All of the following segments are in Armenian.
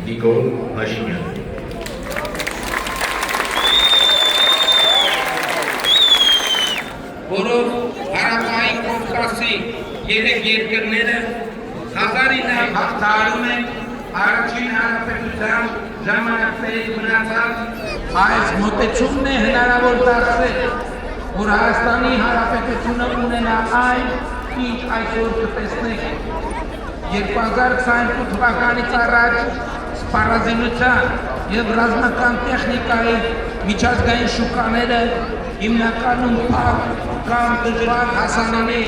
Նիկոլ Փաշինյան որով Հարավային Կովկասի երեք երկրները 1900 են առաջին հանրապետության ժամանակներից մնացած այս մոտեցումն է հնարավոր դարձել, որ Հայաստանի Հանրապետությունը ունենա այն, ինչ այսօր կտեսնեք 2028 թվականից առաջ սպառազինության և ռազմական տեխնիկայի միջազգային շուկաները հիմնականում փակ կամ դժվար հասանելի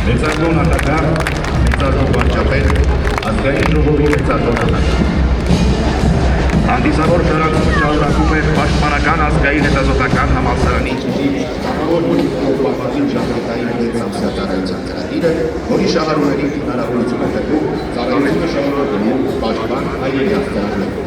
Մեծագոն ատական, մեծագոն վարչապետ, ազգային ժողովի մեծագոն ատական։ Հանդիսավոր շարակումը շարունակում է պաշտպանական ազգային հետազոտական համալսարանի պահպանին ժամանակային մեծամսյատարայության ծրագիրը, որի շահառուներին հնարավորություն է տրվում ծառայությունը շարունակելու պաշտպան հայերի հասարակներում։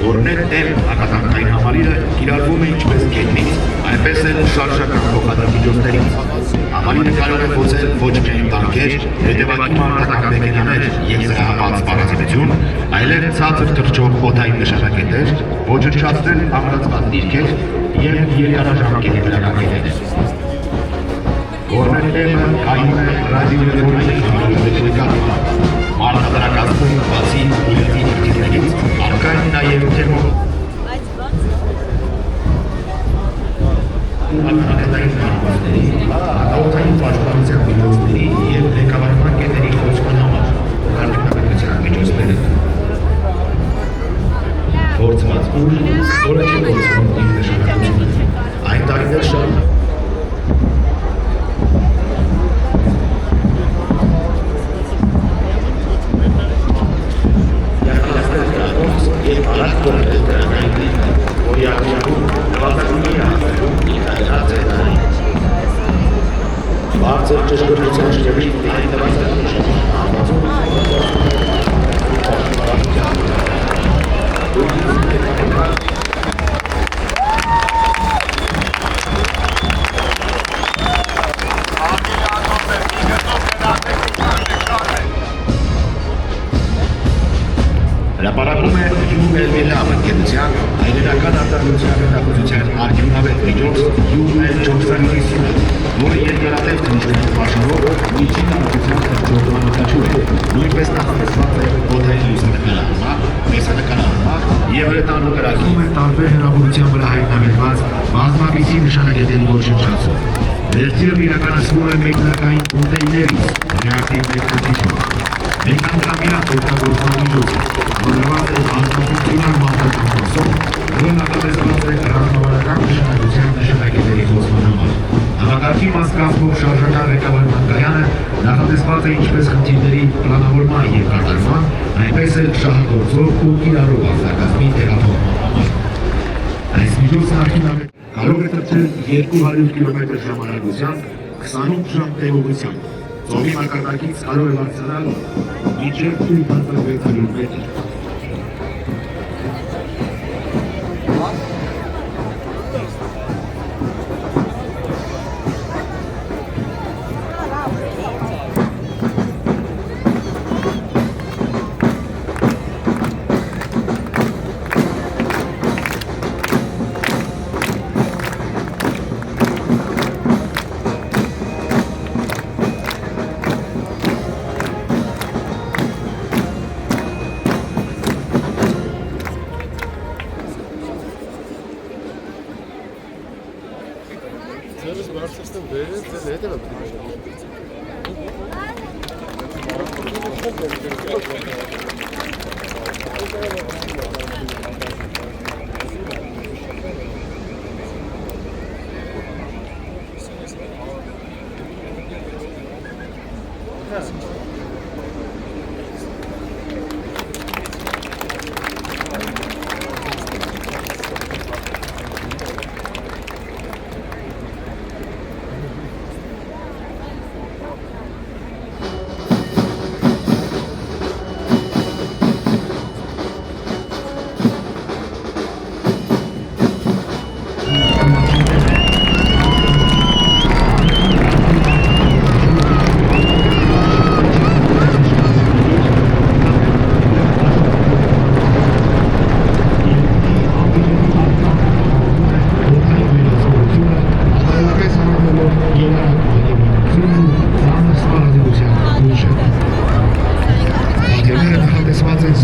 Որներ դեմ հակատանկային համալիրը կիրառվում է ինչպես կետնից, այնպես էլ շարժական փոխադրամիջոցներից։ Համալիրը կարող է փոխել ոչ միայն տանկեր, հետևակի մարտական մեքենաներ և զրահապատ սպառազինություն, այլև ցածր թռչող օդային նշանակետեր, ոչնչացնել ամրացված դիրքեր և երկարաժամկետ լրագրողներ։ Որներ դեմը կայուն է ռադիոէլեկտրոնիկ համալիրը Մարդադրակազմում բացի բուլետի նյութերից առկա են նաև թերմո Ակնհայտային հարվածների, հակաօդային պաշտպանության միջոցների և ղեկավարման կետերի խոցման համար արդյունավետության միջոցները փորձված ուժ, որը չի փորձվում իր նշանակությունը, այն տարիներ շարունակ Բարձր ճշգրտության շրջանից հայտնված է հրապարակում է UL-Լավ ընկերության հայրենական արտադրության հետախուզության արդյունավետ միջոց UL-450-ը, որը երկարատև քննիչների պաշարով միջին տարածության թռչող անօդաչու է, նույնպես նախատեսված է օդային լուսանկարահանման, տեսանկարահանման և հրետանու կրակում է տարբեր հնարավորության վրա հայտնաբերված բազմապիսի նշանակետերի ոչնչացում։ Վերցիրը իրականացվում է մեկնարկային կոնտեյներից ռեակտիվ ներկայացիչով։ Մեկանգրամյակ օգտագործման միջոցը, որնված է բազմապությունար մարտական խոսով, որը նախատեսված է ռազմավարական նշանակության նշանակետերի խոցման համար։ Համակարգի մաս կազմող շարժական ղեկավարման կայանը նախատեսված է ինչպես խնդիրների պլանավորման և կատարման, այնպես էլ շահագործող ու կիրառող արտակազմի տեղափոխման համար։ Այս միջոցն արդյունավետ կարող է տրվել 200 կմ ժամանակությամբ 28 ժամ տևողությամբ։ ծովի մակարդակից կարող է բարձրանալ մինչև 8600 մետր։ Ձերս բարձրացնեմ վերև, ձեր հետևը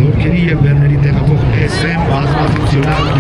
զորքերի և բեռների տեղափոխ SM բազմաֆունկցիոնալ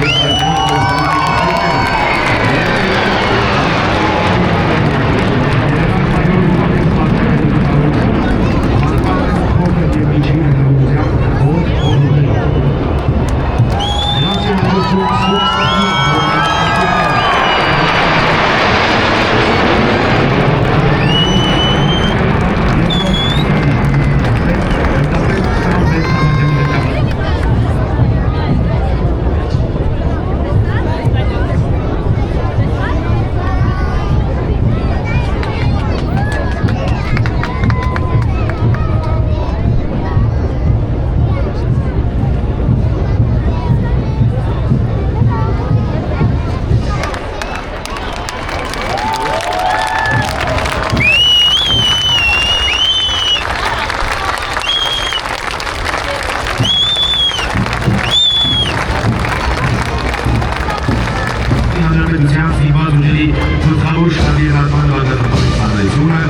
զինված ուժերի գլխավոր շտաբի հրաման վարչապետի ծառայությունը,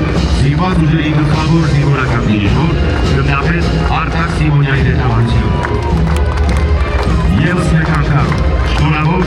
զինված ուժերի գլխավոր զինվորական դիրիժոր, գնդապետ Արտակ Սիմոնյանի ներկայությամբ։ Եվս մեկ անգամ շնորհավոր